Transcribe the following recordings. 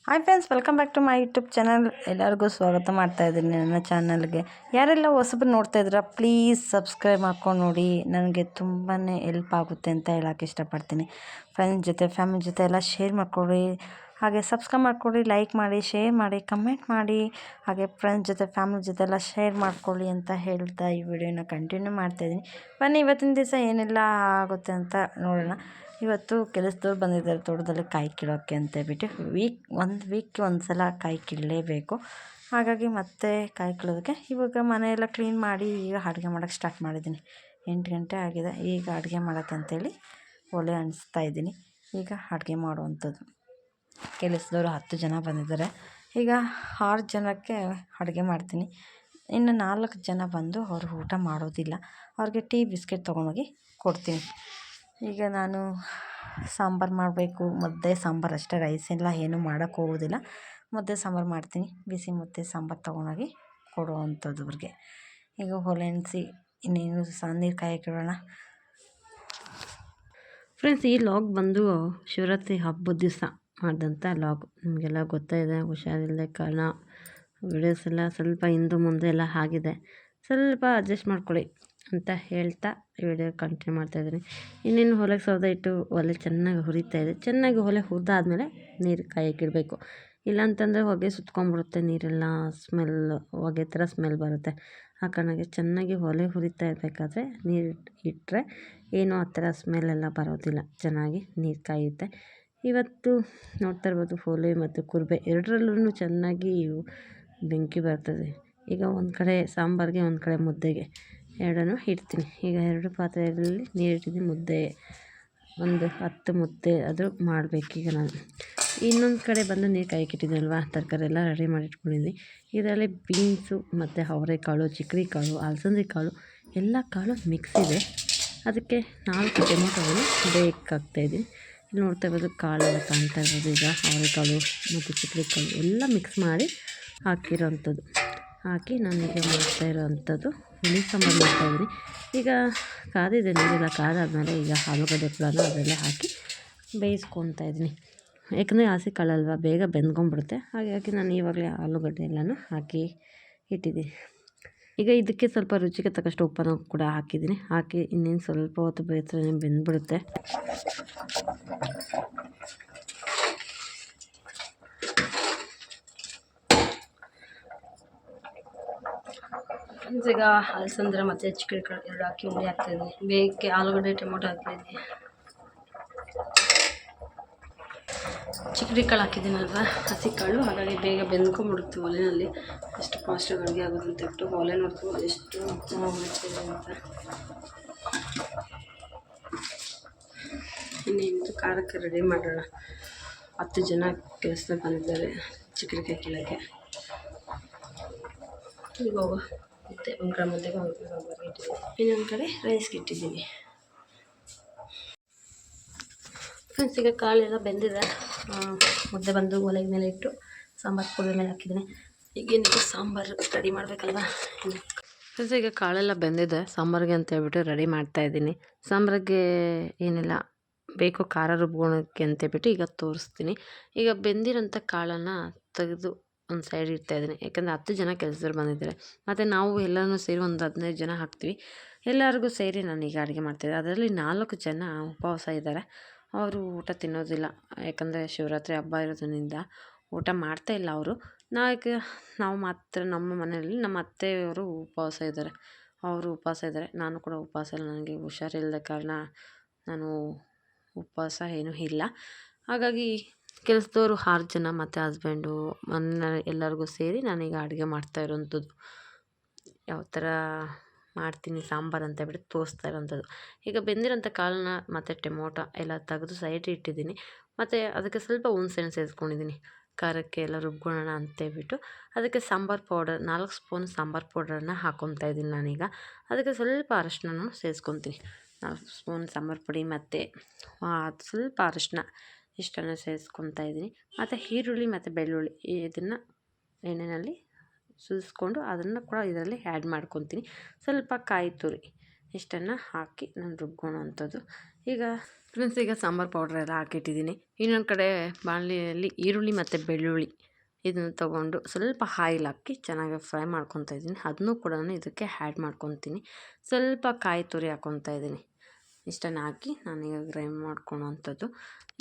Hi friends, welcome back to my YouTube channel. ಎಲ್ಲರಿಗೂ ಸ್ವಾಗತ ಮಾಡ್ತಾ ಇದ್ದೀನಿ ನನ್ನ ಚಾನಲ್ಗೆ. ಯಾರೆಲ್ಲ ಹೊಸಬರು ನೋಡ್ತಾ ಇದ್ದೀರಾ, ಪ್ಲೀಸ್ ಸಬ್ಸ್ಕ್ರೈಬ್ ಮಾಡ್ಕೊಂಡು ನೋಡಿ. ನನಗೆ ತುಂಬಾ ಹೆಲ್ಪ್ ಆಗುತ್ತೆ ಅಂತ ಹೇಳೋಕ್ಕೆ ಇಷ್ಟಪಡ್ತೀನಿ. ಫ್ರೆಂಡ್ಸ್ ಜೊತೆ, ಫ್ಯಾಮಿಲಿ ಜೊತೆ ಎಲ್ಲ ಶೇರ್ ಮಾಡ್ಕೊಳ್ಳಿ. ಹಾಗೆ ಸಬ್ಸ್ಕ್ರೈಬ್ ಮಾಡ್ಕೊಳ್ಳಿ, ಲೈಕ್ ಮಾಡಿ, ಶೇರ್ ಮಾಡಿ, ಕಮೆಂಟ್ ಮಾಡಿ. ಹಾಗೆ ಫ್ರೆಂಡ್ಸ್ ಜೊತೆ, ಫ್ಯಾಮಿಲಿ ಜೊತೆ ಎಲ್ಲ ಶೇರ್ ಮಾಡ್ಕೊಳ್ಳಿ ಅಂತ ಹೇಳ್ತಾ ಈ ವಿಡಿಯೋನ ಕಂಟಿನ್ಯೂ ಮಾಡ್ತಾಯಿದ್ದೀನಿ. ಬನ್ನಿ ಇವತ್ತಿನ ದಿವಸ ಏನೆಲ್ಲ ಆಗುತ್ತೆ ಅಂತ ನೋಡೋಣ. ಇವತ್ತು ಕೆಲಸದವ್ರು ಬಂದಿದ್ದಾರೆ ತೋಟದಲ್ಲಿ ಕಾಯಿ ಕೀಳೋಕ್ಕೆ ಅಂತೇಳ್ಬಿಟ್ಟು. ಒಂದು ವೀಕ್ಗೆ ಒಂದು ಸಲ ಕಾಯಿ ಕೀಳಲೇಬೇಕು. ಹಾಗಾಗಿ ಮತ್ತೆ ಕಾಯಿ ಕೀಳೋದಕ್ಕೆ ಇವಾಗ ಮನೆಯೆಲ್ಲ ಕ್ಲೀನ್ ಮಾಡಿ ಈಗ ಅಡುಗೆ ಮಾಡೋಕ್ಕೆ ಸ್ಟಾರ್ಟ್ ಮಾಡಿದ್ದೀನಿ. 8 ಗಂಟೆ ಆಗಿದೆ. ಈಗ ಅಡುಗೆ ಮಾಡೋಕ್ಕಂತೇಳಿ ಒಲೆ ಅಂಟಿಸ್ತಾ ಇದ್ದೀನಿ. ಈಗ ಅಡುಗೆ ಮಾಡುವಂಥದ್ದು. ಕೆಲಸದವರು 10 ಜನ ಬಂದಿದ್ದಾರೆ. ಈಗ 6 ಜನಕ್ಕೆ ಅಡುಗೆ ಮಾಡ್ತೀನಿ. ಇನ್ನು 4 ಜನ ಬಂದು ಅವರು ಊಟ ಮಾಡೋದಿಲ್ಲ. ಅವ್ರಿಗೆ ಟೀ ಬಿಸ್ಕೆಟ್ ತೊಗೊಂಡೋಗಿ ಕೊಡ್ತೀನಿ. ಈಗ ನಾನು ಸಾಂಬಾರು ಮಾಡಬೇಕು. ಮುದ್ದೆ ಸಾಂಬಾರು ಅಷ್ಟೇ, ರೈಸ್ ಎಲ್ಲ ಏನೂ ಮಾಡೋಕ್ಕೆ ಹೋಗೋದಿಲ್ಲ. ಮುದ್ದೆ ಸಾಂಬಾರು ಮಾಡ್ತೀನಿ. ಬಿಸಿ ಮುದ್ದೆ ಸಾಂಬಾರು ತೊಗೊಂಡೋಗಿ ಕೊಡುವಂಥದ್ದು ಅವ್ರಿಗೆ. ಈಗ ಒಲೆ ಅಂಟಿಸಿ ಇನ್ನೇನು ನೀರು ಕಾಯಕ್ಕೆ ಇಡೋಣ. ಫ್ರೆಂಡ್ಸ್, ಈ ಲಾಗ್ ಬಂದು ಶಿವರಾತ್ರಿ ಹಬ್ಬದ ದಿವಸ ಮಾಡಿದಂಥ ಲಾಗ್. ನಿಮಗೆಲ್ಲ ಗೊತ್ತಾಯಿದೆ, ಹುಷಾರಿಲ್ಲದೆ ಕಾರಣ ವಿಡಿಯೋಸ್ ಎಲ್ಲ ಸ್ವಲ್ಪ ಹಿಂದೆ ಮುಂದೆ ಎಲ್ಲ ಆಗಿದೆ. ಸ್ವಲ್ಪ ಅಡ್ಜಸ್ಟ್ ಮಾಡ್ಕೊಳ್ಳಿ ಅಂತ ಹೇಳ್ತಾ ವಿಡಿಯೋ ಕಂಟಿನ್ಯೂ ಮಾಡ್ತಾಯಿದ್ದೀನಿ. ಇನ್ನೇನು ಒಲೆಗೆ ಸೌದೆ ಇಟ್ಟು ಒಲೆ ಚೆನ್ನಾಗಿ ಹುರಿತಾಯಿದೆ. ಚೆನ್ನಾಗಿ ಒಲೆ ಹುರಿದಾದ್ಮೇಲೆ ನೀರು ಕಾಯಕ್ಕಿಡಬೇಕು. ಇಲ್ಲಾಂತಂದರೆ ಹೊಗೆ ಸುತ್ಕೊಂಡ್ಬಿಡುತ್ತೆ, ನೀರೆಲ್ಲ ಸ್ಮೆಲ್ ಹೊಗೆ ಥರ ಸ್ಮೆಲ್ ಬರುತ್ತೆ. ಆ ಕಾರಣಕ್ಕೆ ಚೆನ್ನಾಗಿ ಒಲೆ ಹುರಿತಾ ಇರಬೇಕಾದ್ರೆ ನೀರು ಇಟ್ಟರೆ ಏನೂ ಆ ಥರ ಸ್ಮೆಲ್ಲೆಲ್ಲ ಬರೋದಿಲ್ಲ, ಚೆನ್ನಾಗಿ ನೀರು ಕಾಯುತ್ತೆ. ಇವತ್ತು ನೋಡ್ತಾ ಇರ್ಬೋದು, ಒಲೆ ಮತ್ತು ಕುರುಬೆ ಎರಡರಲ್ಲೂ ಚೆನ್ನಾಗಿ ಬೆಂಕಿ ಬರ್ತದೆ. ಈಗ ಒಂದು ಕಡೆ ಸಾಂಬಾರಿಗೆ, ಒಂದು ಕಡೆ ಮುದ್ದೆಗೆ ಎರಡನ್ನೂ ಇಡ್ತೀನಿ. ಈಗ 2 ಪಾತ್ರೆಯಲ್ಲಿ ನೀರಿಟ್ಟಿದ್ದೀನಿ. ಮುದ್ದೆ ಒಂದು 10 ಮುದ್ದೆ ಅದು ಮಾಡಬೇಕೀಗ ನಾನು. ಇನ್ನೊಂದು ಕಡೆ ಬಂದು ನೀರು ಕಾಯಕ್ಕಿಟ್ಟಿದ್ದೀನಲ್ವ, ತರಕಾರಿ ಎಲ್ಲ ರೆಡಿ ಮಾಡಿ ಇಟ್ಕೊಂಡಿದ್ದೀನಿ. ಇದರಲ್ಲಿ ಬೀನ್ಸು ಮತ್ತು ಅವರೆಕಾಳು, ಚಿಕ್ಕಡಿ ಕಾಳು, ಅಲಸಂದೆ ಕಾಳು ಎಲ್ಲ ಕಾಳು ಮಿಕ್ಸ್ ಇದೆ. ಅದಕ್ಕೆ 4 ಟೊಮೊಟೊವನ್ನು ಬೇಕಾಗ್ತಾಯಿದ್ದೀನಿ. ಇಲ್ಲಿ ನೋಡ್ತಾ ಇರ್ಬೋದು, ಕಾಳೆಲ್ಲ ಕಾಣ್ತಾ ಇರ್ಬೋದು. ಈಗ ಅವರೆಕಾಳು ಮತ್ತು ಚಿಕ್ಕಡಿ ಕಾಳು ಎಲ್ಲ ಮಿಕ್ಸ್ ಮಾಡಿ ಹಾಕಿರೋವಂಥದ್ದು ಹಾಕಿ ನಾನೀಗ ಮಾಡ್ತಾ ಇರೋವಂಥದ್ದು ಹುಳಿ ಸಾಂಬಾರು ಮಾಡ್ತಾಯಿದ್ದೀನಿ. ಈಗ ಕಾದಿದೆ ನೀರೆಲ್ಲ ಕಾದಾದ್ಮೇಲೆ ಈಗ ಆಲೂಗಡ್ಡೆ ಪುಳನ ಅದರಲ್ಲೇ ಹಾಕಿ ಬೇಯಿಸ್ಕೊತಾ ಇದ್ದೀನಿ. ಯಾಕಂದರೆ ಹಸಿ ಕಾಳಲ್ವ, ಬೇಗ ಬೆಂದ್ಕೊಂಡ್ಬಿಡುತ್ತೆ. ಹಾಗಾಗಿ ನಾನು ಇವಾಗಲೇ ಆಲೂಗಡ್ಡೆ ಎಲ್ಲನೂ ಹಾಕಿ ಇಟ್ಟಿದ್ದೀನಿ. ಈಗ ಇದಕ್ಕೆ ಸ್ವಲ್ಪ ರುಚಿಗೆ ತಕ್ಕಷ್ಟು ಉಪ್ಪನ್ನು ಕೂಡ ಹಾಕಿದ್ದೀನಿ. ಹಾಕಿ ಇನ್ನೇನು ಸ್ವಲ್ಪ ಹೊತ್ತು ಬೇಯಿಸಿದ್ರೆ ಬೆಂದ್ಬಿಡುತ್ತೆ. ಈಗ ಅಲಸಂದ್ರೆ ಮತ್ತು ಚಿಕ್ಕಡಿ ಕಾಳು ಎರಡು ಹಾಕಿ ಹುಳಿ ಹಾಕ್ತಾಯಿದ್ದೀನಿ. ಬೇಯಕ್ಕೆ ಆಲೂಗಡ್ಡೆ ಟೊಮೊಟೊ ಹಾಕಿದ್ದೀನಿ. ಚಿಕ್ಕಡಿ ಕಾಳು ಹಾಕಿದ್ದೀನಲ್ವ, ಹಸಿ ಕಾಳು, ಹಾಗಾಗಿ ಬೇಗ ಬೆಂದ್ಕೊಂಡ್ಬಿಡುತ್ತೆ ಒಲೆಯಲ್ಲಿ. ಎಷ್ಟು ಫಾಸ್ಟಾಗಿ ಅಡುಗೆ ಆಗೋದು ಅಂತ ಹೇಳ್ಬಿಟ್ಟು ಒಲೆ ನೋಡ್ಕೊಂಡು ಎಷ್ಟು ಚೆನ್ನಾಗಿ ಮಾಡ್ತಿದೆ ಅಂತ. ಇನ್ನೇನು ಖಾರಕ್ಕೆ ರೆಡಿ ಮಾಡೋಣ. 10 ಜನ ಕೆಲಸದಲ್ಲಿ ಬಂದಿದ್ದಾರೆ ಚಿಕ್ಕಡಿಕಾಯಿ ಕೀಳೋಕ್ಕೆ. ಈಗ ಹೋಗೋ ಮುದ್ದೆ, ಒಂದು ಕಡೆ ಮುದ್ದೆಗೆ, ಒಂದು ಕಡೆ ಸಾಂಬಾರಿಗೆ ಇಟ್ಟಿದ್ದೀನಿ. ಇನ್ನೊಂದು ಕಡೆ ರೈಸ್ಗೆ ಇಟ್ಟಿದ್ದೀನಿ. ಫ್ರೆಂಡ್ಸ್, ಈಗ ಕಾಳೆಲ್ಲ ಬೆಂದಿದೆ. ಮುದ್ದೆ ಬಂದು ಒಲೆ ಮೇಲೆ ಇಟ್ಟು ಸಾಂಬಾರು ಪುಡಿ ಮೇಲೆ ಹಾಕಿದ್ದೀನಿ. ಈಗೇನಿದೆ ಸಾಂಬಾರು ರೆಡಿ ಮಾಡಬೇಕಲ್ವ. ಫ್ರೆಂಡ್ಸ್, ಈಗ ಕಾಳೆಲ್ಲ ಬೆಂದಿದೆ. ಸಾಂಬಾರಿಗೆ ಅಂತ ಹೇಳ್ಬಿಟ್ಟು ರೆಡಿ ಮಾಡ್ತಾಯಿದ್ದೀನಿ. ಸಾಂಬಾರಿಗೆ ಏನೆಲ್ಲ ಬೇಕು ಖಾರ ರುಬ್ಕೊಳಕ್ಕೆ ಅಂತೇಳ್ಬಿಟ್ಟು ಈಗ ತೋರಿಸ್ತೀನಿ. ಈಗ ಬೆಂದಿರೋಂಥ ಕಾಳನ್ನು ತೆಗೆದು ಒಂದು ಸೈಡ್ ಇಡ್ತಾಯಿದ್ದೀನಿ. ಯಾಕಂದರೆ 10 ಜನ ಕೆಲಸದವ್ರು ಬಂದಿದ್ದಾರೆ. ಮತ್ತು ನಾವು ಎಲ್ಲರೂ ಸೇರಿ ಒಂದು 15 ಜನ ಹಾಕ್ತೀವಿ. ಎಲ್ಲರಿಗೂ ಸೇರಿ ನಾನೀಗ ಅಡುಗೆ ಮಾಡ್ತಾಯಿದ್ದೆ. ಅದರಲ್ಲಿ 4 ಜನ ಉಪವಾಸ ಇದ್ದಾರೆ. ಅವರು ಊಟ ತಿನ್ನೋದಿಲ್ಲ. ಯಾಕಂದರೆ ಶಿವರಾತ್ರಿ ಹಬ್ಬ ಇರೋದ್ರಿಂದ ಊಟ ಮಾಡ್ತಾಯಿಲ್ಲ ಅವರು. ನಾವು ಮಾತ್ರ ನಮ್ಮ ಮನೆಯಲ್ಲಿ ನಮ್ಮ ಅತ್ತೆಯವರು ಉಪವಾಸ ಇದ್ದಾರೆ. ಅವರು ಉಪವಾಸ ಇದ್ದಾರೆ. ನಾನು ಕೂಡ ಉಪವಾಸ ಇಲ್ಲ. ನನಗೆ ಹುಷಾರಿಲ್ಲದ ಕಾರಣ ನಾನು ಉಪವಾಸ ಏನೂ ಇಲ್ಲ. ಹಾಗಾಗಿ ಕೆಲಸದವರು 6 ಜನ ಮತ್ತು ಹಸ್ಬೆಂಡು ಮನೆ ಎಲ್ಲರಿಗೂ ಸೇರಿ ನಾನೀಗ ಅಡುಗೆ ಮಾಡ್ತಾ ಇರೋವಂಥದ್ದು. ಯಾವ ಥರ ಮಾಡ್ತೀನಿ ಸಾಂಬಾರು ಅಂತ ಹೇಳ್ಬಿಟ್ಟು ತೋರಿಸ್ತಾ ಇರೋವಂಥದ್ದು. ಈಗ ಬೆಂದಿರೋಂಥ ಕಾಳನ್ನ ಮತ್ತು ಟೊಮೊಟೊ ಎಲ್ಲ ತೆಗೆದು ಸೈಡ್ ಇಟ್ಟಿದ್ದೀನಿ. ಮತ್ತು ಅದಕ್ಕೆ ಸ್ವಲ್ಪ ಹುಣಸೆಹಣ್ಣು ಸೇರಿಸ್ಕೊಂಡಿದ್ದೀನಿ. ಖಾರಕ್ಕೆ ಎಲ್ಲ ರುಬ್ಕೊಳ್ಳೋಣ ಅಂತೇಳ್ಬಿಟ್ಟು ಅದಕ್ಕೆ ಸಾಂಬಾರು ಪೌಡರ್ 4 ಸ್ಪೂನ್ ಸಾಂಬಾರು ಪೌಡರನ್ನ ಹಾಕ್ಕೊತಾ ಇದ್ದೀನಿ ನಾನೀಗ. ಅದಕ್ಕೆ ಸ್ವಲ್ಪ ಅರಶಿನನೂ ಸೇರಿಸ್ಕೊತೀನಿ. 4 ಸ್ಪೂನ್ ಸಾಂಬಾರು ಪುಡಿ ಮತ್ತು ಸ್ವಲ್ಪ ಅರಶಿನ ಇಷ್ಟನ್ನು ಸೇರಿಸ್ಕೊತಾ ಇದ್ದೀನಿ. ಮತ್ತು ಈರುಳ್ಳಿ ಮತ್ತು ಬೆಳ್ಳುಳ್ಳಿ ಇದನ್ನು ಎಣ್ಣೆಯಲ್ಲಿ ಸುಲಿಸ್ಕೊಂಡು ಅದನ್ನು ಕೂಡ ಇದರಲ್ಲಿ ಆ್ಯಡ್ ಮಾಡ್ಕೊತೀನಿ. ಸ್ವಲ್ಪ ಕಾಯಿ ತುರಿ ಇಷ್ಟನ್ನು ಹಾಕಿ ನಾನು ರುಬ್ಕೊಳ್ಳೋವಂಥದ್ದು. ಈಗ ಫ್ರೆಂಡ್ಸ್, ಈಗ ಸಾಂಬಾರು ಪೌಡ್ರ್ ಎಲ್ಲ ಹಾಕಿಟ್ಟಿದ್ದೀನಿ. ಇನ್ನೊಂದು ಕಡೆ ಬಾಣಲೆಯಲ್ಲಿ ಈರುಳ್ಳಿ ಮತ್ತು ಬೆಳ್ಳುಳ್ಳಿ ಇದನ್ನು ತೊಗೊಂಡು ಸ್ವಲ್ಪ ಆಯಿಲ್ ಹಾಕಿ ಚೆನ್ನಾಗಿ ಫ್ರೈ ಮಾಡ್ಕೊತಾ ಇದ್ದೀನಿ. ಅದನ್ನು ಕೂಡ ಇದಕ್ಕೆ ಆ್ಯಡ್ ಮಾಡ್ಕೊತೀನಿ. ಸ್ವಲ್ಪ ಕಾಯಿ ತುರಿ ಹಾಕ್ಕೊತಾ ಇದ್ದೀನಿ. ಇಷ್ಟನ್ನು ಹಾಕಿ ನಾನೀಗ ಗ್ರೈಂಡ್ ಮಾಡ್ಕೊಳೋವಂಥದ್ದು.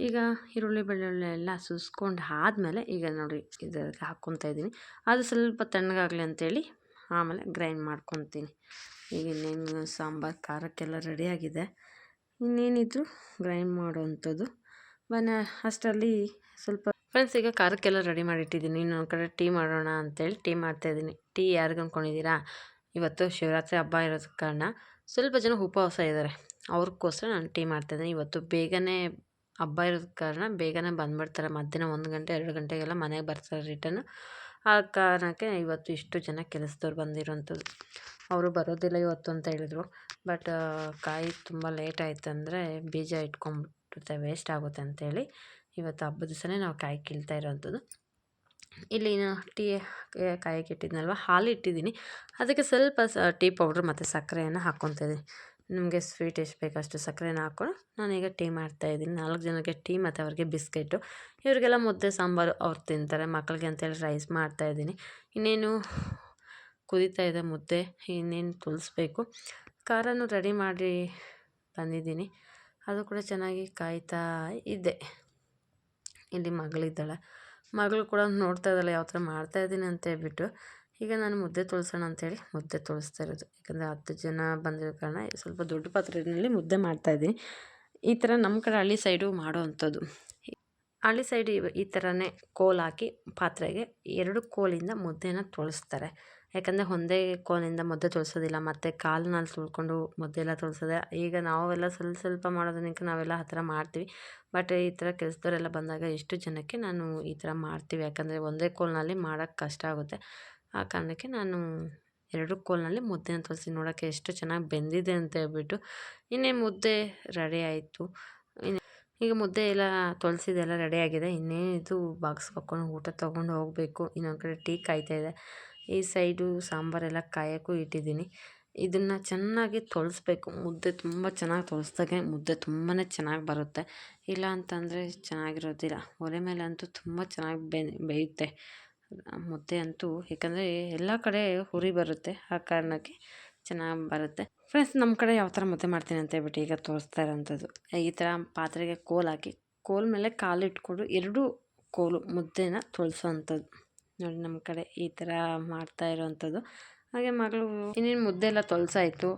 ಈಗ ಈರುಳ್ಳಿ ಬೆಳ್ಳುಳ್ಳಿ ಎಲ್ಲ ಸುಸ್ಕೊಂಡು ಆದಮೇಲೆ ಈಗ ನೋಡಿ ಇದಕ್ಕೆ ಹಾಕ್ಕೊತಾ ಇದ್ದೀನಿ. ಅದು ಸ್ವಲ್ಪ ತಣ್ಣಗಾಗಲಿ ಅಂತೇಳಿ ಆಮೇಲೆ ಗ್ರೈಂಡ್ ಮಾಡ್ಕೊತೀನಿ. ಈಗ ಇನ್ನೇನು ಸಾಂಬಾರು ಖಾರಕ್ಕೆಲ್ಲ ರೆಡಿಯಾಗಿದೆ. ಇನ್ನೇನಿದ್ರು ಗ್ರೈಂಡ್ ಮಾಡೋವಂಥದ್ದು. ಅಷ್ಟರಲ್ಲಿ ಸ್ವಲ್ಪ ಫ್ರೆಂಡ್ಸ್, ಈಗ ಖಾರಕ್ಕೆಲ್ಲ ರೆಡಿ ಮಾಡಿಟ್ಟಿದ್ದೀನಿ. ಇನ್ನೊಂದು ಕಡೆ ಟೀ ಮಾಡೋಣ ಅಂತೇಳಿ ಟೀ ಮಾಡ್ತಾಯಿದ್ದೀನಿ. ಟೀ ಯಾರಿಗೆ ಅಂದ್ಕೊಂಡಿದ್ದೀರಾ? ಇವತ್ತು ಶಿವರಾತ್ರಿ ಹಬ್ಬ ಇರೋದ ಕಾರಣ ಸ್ವಲ್ಪ ಜನ ಉಪವಾಸ ಇದ್ದಾರೆ. ಅವ್ರಿಗೋಸ್ಕರ ನಾನು ಟೀ ಮಾಡ್ತಾಯಿದ್ದೀನಿ. ಇವತ್ತು ಬೇಗನೆ ಹಬ್ಬ ಇರೋದ ಕಾರಣ ಬೇಗನೆ ಬಂದುಬಿಡ್ತಾರೆ. ಮಧ್ಯಾಹ್ನ 1 ಗಂಟೆ 2 ಗಂಟೆಗೆಲ್ಲ ಮನೆಗೆ ಬರ್ತಾರೆ ರಿಟರ್ನ್. ಆ ಕಾರಣಕ್ಕೆ ಇವತ್ತು ಇಷ್ಟು ಜನ ಕೆಲಸದವ್ರು ಬಂದಿರೋವಂಥದ್ದು. ಅವರು ಬರೋದಿಲ್ಲ ಇವತ್ತು ಅಂತ ಹೇಳಿದರು. ಬಟ್ ಕಾಯಿ ತುಂಬ ಲೇಟ್ ಆಯ್ತು ಅಂದರೆ ಬೀಜ ಇಟ್ಕೊಂಡ್ಬಿಡುತ್ತೆ, ವೇಸ್ಟ್ ಆಗುತ್ತೆ ಅಂತೇಳಿ ಇವತ್ತು ಹಬ್ಬದ ದಿವಸನೇ ನಾವು ಕಾಯಿ ಕೀಳ್ತಾ ಇರೋವಂಥದ್ದು. ಇಲ್ಲಿ ಟೀ ಕಾಯಕ್ಕೆ ಇಟ್ಟಿದ್ನಲ್ವ, ಹಾಲು ಇಟ್ಟಿದ್ದೀನಿ. ಅದಕ್ಕೆ ಸ್ವಲ್ಪ ಟೀ ಪೌಡ್ರ್ ಮತ್ತು ಸಕ್ಕರೆಯನ್ನು ಹಾಕ್ಕೊತಾ ಇದ್ದೀನಿ. ನಿಮಗೆ ಸ್ವೀಟ್ ಎಷ್ಟು ಬೇಕು ಅಷ್ಟು ಸಕ್ಕರೆನ ಹಾಕ್ಕೊಂಡು ನಾನೀಗ ಟೀ ಮಾಡ್ತಾಯಿದ್ದೀನಿ. 4 ಜನಕ್ಕೆ ಟೀ ಮತ್ತು ಅವ್ರಿಗೆ ಬಿಸ್ಕೆಟು. ಇವರಿಗೆಲ್ಲ ಮುದ್ದೆ ಸಾಂಬಾರು ಅವ್ರು ತಿಂತಾರೆ. ಮಕ್ಕಳಿಗೆ ಅಂತೇಳಿ ರೈಸ್ ಮಾಡ್ತಾಯಿದ್ದೀನಿ. ಇನ್ನೇನು ಕುದೀತಾ ಇದೆ ಮುದ್ದೆ, ಇನ್ನೇನು ತುಳಿಸ್ಬೇಕು. ಖಾರನೂ ರೆಡಿ ಮಾಡಿ ಬಂದಿದ್ದೀನಿ. ಅದು ಕೂಡ ಚೆನ್ನಾಗಿ ಕಾಯ್ತಾ ಇದ್ದೆ. ಇಲ್ಲಿ ಮಗಳಿದ್ದಾಳೆ. ಮಗಳು ಕೂಡ ನೋಡ್ತಾ ಇದ್ದಾಳೆ ಯಾವ ಥರ ಮಾಡ್ತಾಯಿದ್ದೀನಿ ಅಂತ ಹೇಳ್ಬಿಟ್ಟು. ಈಗ ನಾನು ಮುದ್ದೆ ತೊಳ್ಸೋಣ ಅಂಥೇಳಿ ಮುದ್ದೆ ತೊಳಿಸ್ತಾ ಇರೋದು. ಯಾಕಂದರೆ 10 ಜನ ಬಂದಿರೋ ಕಾರಣ ಸ್ವಲ್ಪ ದೊಡ್ಡ ಪಾತ್ರೆಯಲ್ಲಿ ಮುದ್ದೆ ಮಾಡ್ತಾಯಿದ್ದೀನಿ. ಈ ಥರ ನಮ್ಮ ಕಡೆ ಹಳ್ಳಿ ಸೈಡು ಮಾಡೋವಂಥದ್ದು. ಹಳ್ಳಿ ಸೈಡ್ ಈ ಥರನೇ ಕೋಲ್ ಹಾಕಿ ಪಾತ್ರೆಗೆ 2 ಕೋಲಿಂದ ಮುದ್ದೆನ ತೊಳಿಸ್ತಾರೆ. ಯಾಕಂದರೆ ಒಂದೇ ಕೋಲಿಂದ ಮುದ್ದೆ ತೊಳ್ಸೋದಿಲ್ಲ, ಮತ್ತು ಕಾಲಿನಲ್ಲಿ ತುಳ್ಕೊಂಡು ಮುದ್ದೆ ಎಲ್ಲ ತೊಳ್ಸೋದೆ. ಈಗ ನಾವೆಲ್ಲ ಸ್ವಲ್ಪ ಮಾಡೋದಕ್ಕೆ ನಾವೆಲ್ಲ ಆ ಥರ ಮಾಡ್ತೀವಿ. ಬಟ್ ಈ ಥರ ಕೆಲಸದವರೆಲ್ಲ ಬಂದಾಗ ಎಷ್ಟು ಜನಕ್ಕೆ ನಾನು ಈ ಥರ ಮಾಡ್ತೀವಿ. ಯಾಕಂದರೆ ಒಂದೇ ಕೋಲಿನಲ್ಲಿ ಮಾಡೋಕ್ಕೆ ಕಷ್ಟ ಆಗುತ್ತೆ. ಆ ಕಾರಣಕ್ಕೆ ನಾನು 2 ಕೋಲಿನಲ್ಲಿ ಮುದ್ದೆನ ತೊಳ್ಸಿ ನೋಡೋಕ್ಕೆ ಎಷ್ಟು ಚೆನ್ನಾಗಿ ಬೆಂದಿದೆ ಅಂತ ಹೇಳ್ಬಿಟ್ಟು. ಇನ್ನೇನು ಮುದ್ದೆ ರೆಡಿ ಆಯಿತು. ಈಗ ಮುದ್ದೆ ಎಲ್ಲ ತೊಳೆಸಿದೆಲ್ಲ ರೆಡಿಯಾಗಿದೆ. ಇನ್ನೇನಿದು ಬಾಕ್ಸ್ಗೆ ಹಾಕ್ಕೊಂಡು ಊಟ ತೊಗೊಂಡು ಹೋಗಬೇಕು. ಇನ್ನೊಂದು ಕಡೆ ಟೀ ಕಾಯ್ತಾ ಇದೆ. ಈ ಸೈಡು ಸಾಂಬಾರೆಲ್ಲ ಕಾಯೋಕ್ಕೂ ಇಟ್ಟಿದ್ದೀನಿ. ಇದನ್ನು ಚೆನ್ನಾಗಿ ತೊಳೆಸ್ಬೇಕು. ಮುದ್ದೆ ತುಂಬ ಚೆನ್ನಾಗಿ ತೊಳೆಸ್ದಾಗೆ ಮುದ್ದೆ ತುಂಬಾ ಚೆನ್ನಾಗಿ ಬರುತ್ತೆ. ಇಲ್ಲ ಅಂತಂದರೆ ಚೆನ್ನಾಗಿರೋದಿಲ್ಲ. ಒಲೆ ಮೇಲೆ ಅಂತೂ ತುಂಬ ಚೆನ್ನಾಗಿ ಬೇಯುತ್ತೆ ಮುದ್ದೆ ಅಂತೂ. ಯಾಕಂದರೆ ಎಲ್ಲ ಕಡೆ ಉರಿ ಬರುತ್ತೆ, ಆ ಕಾರಣಕ್ಕೆ ಚೆನ್ನಾಗಿ ಬರುತ್ತೆ. ಫ್ರೆಂಡ್ಸ್, ನಮ್ಮ ಕಡೆ ಯಾವ ಥರ ಮುದ್ದೆ ಮಾಡ್ತೀನಿ ಅಂತ ಹೇಳ್ಬಿಟ್ಟು ಈಗ ತೋರಿಸ್ತಾ ಇರೋವಂಥದ್ದು. ಈ ಥರ ಪಾತ್ರೆಗೆ ಕೋಲ್ ಹಾಕಿ ಕೋಲ್ ಮೇಲೆ ಕಾಲಿಟ್ಕೊಂಡು 2 ಕೋಲು ಮುದ್ದೆನ ತೊಳ್ಸೋವಂಥದ್ದು. ನೋಡಿ ನಮ್ಮ ಕಡೆ ಈ ಥರ ಮಾಡ್ತಾ ಇರೋವಂಥದ್ದು. ಹಾಗೆ ಮಗಳು ಇನ್ನೇನು ಮುದ್ದೆ ಎಲ್ಲ ತೊಳ್ಸಾಯಿತು.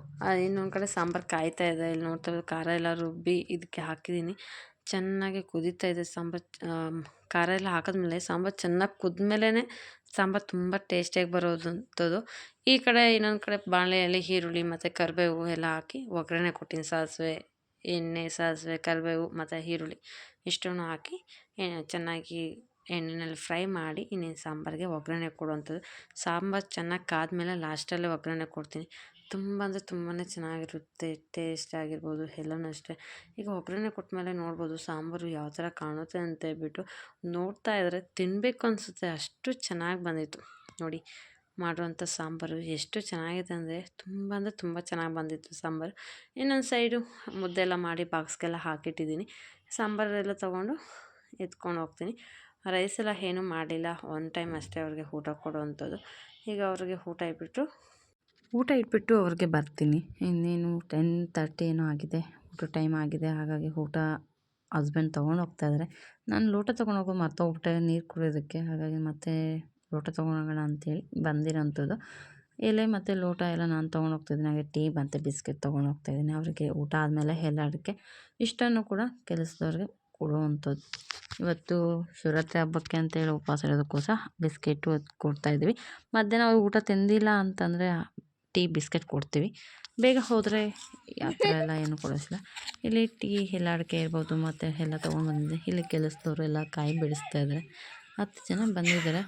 ಇನ್ನೊಂದು ಕಡೆ ಸಾಂಬಾರು ಕಾಯ್ತಾ ಇದೆ. ಇಲ್ಲಿ ನೋಡ್ತಾ ಇರೋದು ಖಾರ ಎಲ್ಲ ರುಬ್ಬಿ ಇದಕ್ಕೆ ಹಾಕಿದ್ದೀನಿ. ಚೆನ್ನಾಗಿ ಕುದೀತಾ ಇದೆ ಸಾಂಬಾರು. ಖಾರ ಎಲ್ಲ ಹಾಕಿದ್ಮೇಲೆ ಸಾಂಬಾರು ಚೆನ್ನಾಗಿ ಕುದ್ಮೇಲೆ ಸಾಂಬಾರು ತುಂಬ ಟೇಸ್ಟಿಯಾಗಿ ಬರೋದಂಥದ್ದು. ಈ ಕಡೆ ಇನ್ನೊಂದು ಕಡೆ ಬಾಣಲೆಯಲ್ಲಿ ಈರುಳ್ಳಿ ಮತ್ತು ಕರಿಬೇವು ಎಲ್ಲ ಹಾಕಿ ಒಗ್ಗರಣೆ ಕೊಟ್ಟಿನಿ. ಎಣ್ಣೆ, ಸಾಸಿವೆ, ಕರಿಬೇವು ಮತ್ತು ಈರುಳ್ಳಿ ಇಷ್ಟನ್ನು ಹಾಕಿ ಚೆನ್ನಾಗಿ ಎಣ್ಣೆಯಲ್ಲಿ ಫ್ರೈ ಮಾಡಿ ಇನ್ನೇನು ಸಾಂಬಾರಿಗೆ ಒಗ್ಗರಣೆ ಕೊಡುವಂಥದ್ದು. ಸಾಂಬಾರು ಚೆನ್ನಾಗಿ ಕಾದ್ಮೇಲೆ ಲಾಸ್ಟಲ್ಲಿ ಒಗ್ಗರಣೆ ಕೊಡ್ತೀನಿ. ತುಂಬ ಅಂದರೆ ತುಂಬಾ ಚೆನ್ನಾಗಿರುತ್ತೆ. ಟೇಸ್ಟ್ ಆಗಿರ್ಬೋದು ಎಲ್ಲನೂ ಅಷ್ಟೇ. ಈಗ ಒಗ್ಗರಣೆ ಕೊಟ್ಟಮೇಲೆ ನೋಡ್ಬೋದು ಸಾಂಬಾರು ಯಾವ ಥರ ಕಾಣುತ್ತೆ ಅಂತ ಹೇಳ್ಬಿಟ್ಟು. ನೋಡ್ತಾ ಇದ್ದರೆ ತಿನ್ನಬೇಕು ಅನಿಸುತ್ತೆ, ಅಷ್ಟು ಚೆನ್ನಾಗಿ ಬಂದಿತ್ತು. ನೋಡಿ ಮಾಡುವಂಥ ಸಾಂಬಾರು ಎಷ್ಟು ಚೆನ್ನಾಗಿದೆ ಅಂದರೆ ತುಂಬ ಚೆನ್ನಾಗಿ ಬಂದಿತ್ತು ಸಾಂಬಾರು. ಇನ್ನೊಂದು ಸೈಡು ಮುದ್ದೆ ಎಲ್ಲ ಮಾಡಿ ಬಾಕ್ಸ್ಗೆಲ್ಲ ಹಾಕಿಟ್ಟಿದ್ದೀನಿ. ಸಾಂಬಾರೆಲ್ಲ ತೊಗೊಂಡು ಎತ್ಕೊಂಡು ಹೋಗ್ತೀನಿ. ರೈಸ್ ಎಲ್ಲ ಏನೂ ಮಾಡಿಲ್ಲ, 1 ಟೈಮ್ ಅಷ್ಟೇ ಅವ್ರಿಗೆ ಊಟ ಕೊಡುವಂಥದ್ದು. ಈಗ ಅವ್ರಿಗೆ ಊಟ ಇಟ್ಬಿಟ್ಟು ಅವ್ರಿಗೆ ಬರ್ತೀನಿ. ಇನ್ನೇನು 10:30 ಏನೋ ಆಗಿದೆ, ಊಟ ಟೈಮ್ ಆಗಿದೆ. ಹಾಗಾಗಿ ಊಟ ಹಸ್ಬೆಂಡ್ ತೊಗೊಂಡು ಹೋಗ್ತಾಯಿದ್ದಾರೆ. ನಾನು ಲೋಟ ತೊಗೊಂಡು ಹೋಗೋದು ಮರ್ತೋಗ್ಬಿಟ್ಟೆ ನೀರು ಕುಡಿಯೋದಕ್ಕೆ. ಹಾಗಾಗಿ ಮತ್ತೆ ಲೋಟ ತೊಗೊಂಡೋಗೋಣ ಅಂತೇಳಿ ಬಂದಿರೋಂಥದ್ದು. ಎಲೆ ಮತ್ತು ಲೋಟ ಎಲ್ಲ ನಾನು ತೊಗೊಂಡು ಹೋಗ್ತಿದ್ದೀನಿ. ಹಾಗೆ ಟೀ ಮತ್ತು ಬಿಸ್ಕೆಟ್ ತೊಗೊಂಡು ಹೋಗ್ತಾಯಿದ್ದೀನಿ. ಅವರಿಗೆ ಊಟ ಆದಮೇಲೆ ಎಲ್ಲದಕ್ಕೆ ಇಷ್ಟನ್ನು ಕೂಡ ಕೆಲಸದವ್ರಿಗೆ ಕೊಡುವಂಥದ್ದು. ಇವತ್ತು ಶಿವರಾತ್ರಿ ಹಬ್ಬಕ್ಕೆ ಅಂತೇಳಿ ಉಪವಾಸ ಇರೋದಕ್ಕೋಸ್ಕರ ಬಿಸ್ಕೆಟು ಕೊಡ್ತಾಯಿದ್ವಿ. ಮಧ್ಯಾಹ್ನ ಅವ್ರು ಊಟ ತಿಂದಿಲ್ಲ ಅಂತಂದರೆ ಟೀ ಬಿಸ್ಕೆಟ್ ಕೊಡ್ತೀವಿ. ಬೇಗ ಹೋದರೆ ಆ ಥರ ಎಲ್ಲ ಏನು ಕೊಡಿಸಿಲ್ಲ. ಇಲ್ಲಿ ಟೀ ಎಲ್ಲ ಅಡಿಕೆ ಇರ್ಬೋದು ಮತ್ತು ಎಲ್ಲ ತೊಗೊಂಡು ಬಂದಿದ್ದೆ. ಇಲ್ಲಿ ಕೆಲಸದವರು ಎಲ್ಲ ಕಾಯಿ ಬಿಡಿಸ್ತಾ ಇದ್ದಾರೆ. 10 ಜನ ಬಂದಿದ್ದಾರೆ.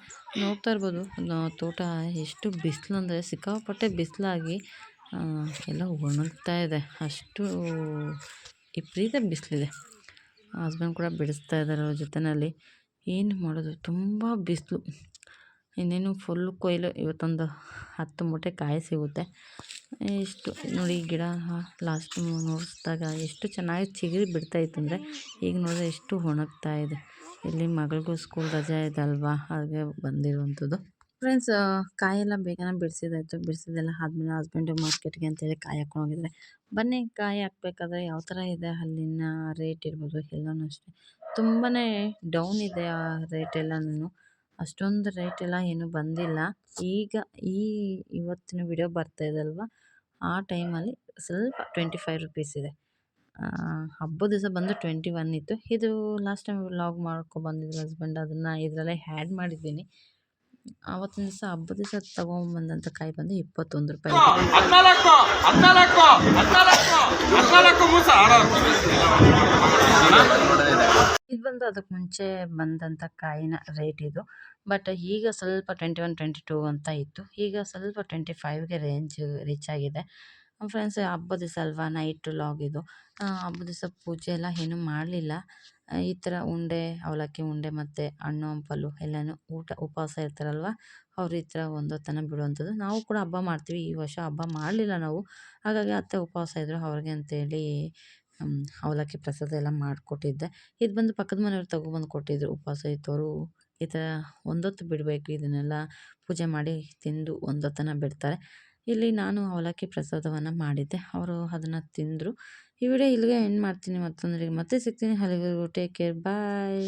ನೋಡ್ತಾ ಇರ್ಬೋದು ತೋಟ ಎಷ್ಟು ಬಿಸಿಲು ಅಂದರೆ ಸಿಕ್ಕಾಪಟ್ಟೆ ಬಿಸಿಲಾಗಿ ಎಲ್ಲ ಒಣಗ್ತಾ ಇದೆ. ಅಷ್ಟು ವಿಪರೀತ ಬಿಸಿಲಿದೆ. ಹಸ್ಬೆಂಡ್ ಕೂಡ ಬಿಡಿಸ್ತಾ ಇದ್ದಾರೆ ಅವ್ರ ಜೊತೆಯಲ್ಲಿ. ಏನು ಮಾಡೋದು, ತುಂಬ ಬಿಸಿಲು. ಇನ್ನೇನು ಫುಲ್ ಕೊಯ್ಲು. ಇವತ್ತೊಂದು 10 ಮೂಟೆ ಕಾಯಿ ಸಿಗುತ್ತೆ. ಎಷ್ಟು ನೋಡಿ ಗಿಡ ಲಾಸ್ಟ್ ನೋಡಿಸಿದಾಗ ಎಷ್ಟು ಚೆನ್ನಾಗಿ ಚಿಗುರಿ ಬಿಡ್ತಾಯಿತ್ತು ಅಂದರೆ ಈಗ ನೋಡಿದ್ರೆ ಎಷ್ಟು ಒಣಗ್ತಾ ಇದೆ. ಇಲ್ಲಿ ಮಗಳಿಗೂ ಸ್ಕೂಲ್ ರಜೆ ಇದೆ ಅಲ್ವಾ, ಹಾಗೆ ಬಂದಿರುವಂಥದ್ದು. ಫ್ರೆಂಡ್ಸ್, ಕಾಯೆಲ್ಲ ಬೇಗನೆ ಬಿಡಿಸಿದಾಯ್ತು. ಬಿಡಿಸಿದೆಲ್ಲ ಆದಮೇಲೆ ಹಸ್ಬೆಂಡು ಮಾರ್ಕೆಟ್ಗೆ ಅಂತೇಳಿ ಕಾಯಿ ಹಾಕ್ಕೊಂಡು ಹೋಗಿದ್ದಾರೆ. ಬನ್ನಿ, ಕಾಯಿ ಹಾಕ್ಬೇಕಾದ್ರೆ ಯಾವ ಥರ ಇದೆ ಅಲ್ಲಿನ ರೇಟ್ ಇರ್ಬೋದು ಎಲ್ಲನೂ ಅಷ್ಟೇ ತುಂಬಾ ಡೌನ್ ಇದೆ ಆ ರೇಟ್ ಎಲ್ಲನೂ. ಅಷ್ಟೊಂದು ರೇಟ್ ಎಲ್ಲ ಏನೂ ಬಂದಿಲ್ಲ. ಈಗ ಇವತ್ತಿನ ವಿಡಿಯೋ ಬರ್ತಾ ಇದಲ್ವ, ಆ ಟೈಮಲ್ಲಿ ಸ್ವಲ್ಪ 25 ರುಪೀಸ್ ಇದೆ. ಹಬ್ಬದ ದಿವಸ ಬಂದು 21 ಇತ್ತು. ಇದು ಲಾಸ್ಟ್ ಟೈಮ್ ವ್ಲಾಗ್ ಮಾಡ್ಕೊಬಂದಿದ್ರು ಹಸ್ಬೆಂಡ್, ಅದನ್ನು ಇದರಲ್ಲೇ ಆ್ಯಡ್ ಮಾಡಿದ್ದೀನಿ. ಆವತ್ತಿನ ದಿವಸ ಹಬ್ಬದ ದಿವಸ ತೊಗೊಂಬಂದಂಥ ಕಾಯಿ ಬಂದು 21 ರೂಪಾಯಿ. ಇದು ಬಂದು ಅದಕ್ಕೆ ಮುಂಚೆ ಬಂದಂಥ ಕಾಯಿನ ರೇಟ್ ಇದು. ಬಟ್ ಈಗ ಸ್ವಲ್ಪ 21, 22 ಅಂತ ಇತ್ತು. ಈಗ ಸ್ವಲ್ಪ 25ಗೆ ರೀಚ್ ಆಗಿದೆ. ಫ್ರೆಂಡ್ಸ್, ಹಬ್ಬದ ದಿವಸ ಅಲ್ವಾ, ನೈಟ್ ಲಾಗ್ ಇದು. ಹಬ್ಬದ ದಿವಸ ಪೂಜೆ ಎಲ್ಲ ಏನೂ ಮಾಡಲಿಲ್ಲ. ಈ ಥರ ಉಂಡೆ, ಅವಲಕ್ಕಿ ಉಂಡೆ ಮತ್ತು ಹಣ್ಣು ಹಂಪಲು ಎಲ್ಲನೂ ಉಪವಾಸ ಇರ್ತಾರಲ್ವ, ಅವ್ರು ಈ ಥರ ಒಂದೊತ್ತನ ಬಿಡುವಂಥದ್ದು. ನಾವು ಕೂಡ ಹಬ್ಬ ಮಾಡ್ತೀವಿ. ಈ ವರ್ಷ ಹಬ್ಬ ಮಾಡಲಿಲ್ಲ ನಾವು, ಹಾಗಾಗಿ ಅತ್ತೆ ಉಪವಾಸ ಇದ್ದರು, ಅವ್ರಿಗೆ ಅಂತೇಳಿ ಅವಲಕ್ಕಿ ಪ್ರಸಾದ ಎಲ್ಲ ಮಾಡಿಕೊಟ್ಟಿದ್ದೆ. ಇದು ಬಂದು ಪಕ್ಕದ ಮನೆಯವ್ರು ತೊಗೊಬಂದು ಕೊಟ್ಟಿದ್ದರು. ಉಪವಾಸ ಇದ್ದವರು ಈ ಥರ ಒಂದೊತ್ತು ಬಿಡಬೇಕು, ಇದನ್ನೆಲ್ಲ ಪೂಜೆ ಮಾಡಿ ತಿಂದು ಒಂದೊತ್ತನ ಬಿಡ್ತಾರೆ. ಇಲ್ಲಿ ನಾನು ಅವಲಕ್ಕಿ ಪ್ರಸಾದವನ್ನು ಮಾಡಿದ್ದೆ, ಅವರು ಅದನ್ನು ತಿಂದರು. ಈ ವಿಡಿಯೋ ಇಲ್ಲಿಗೆ ಎಂಡ್ ಮಾಡ್ತೀನಿ. ಮತ್ತೆ ಸಿಗ್ತೀನಿ. ಅಲ್ಲಿವರೆಗೂ ಟೇಕ್ ಕೇರ್, ಬಾಯ್.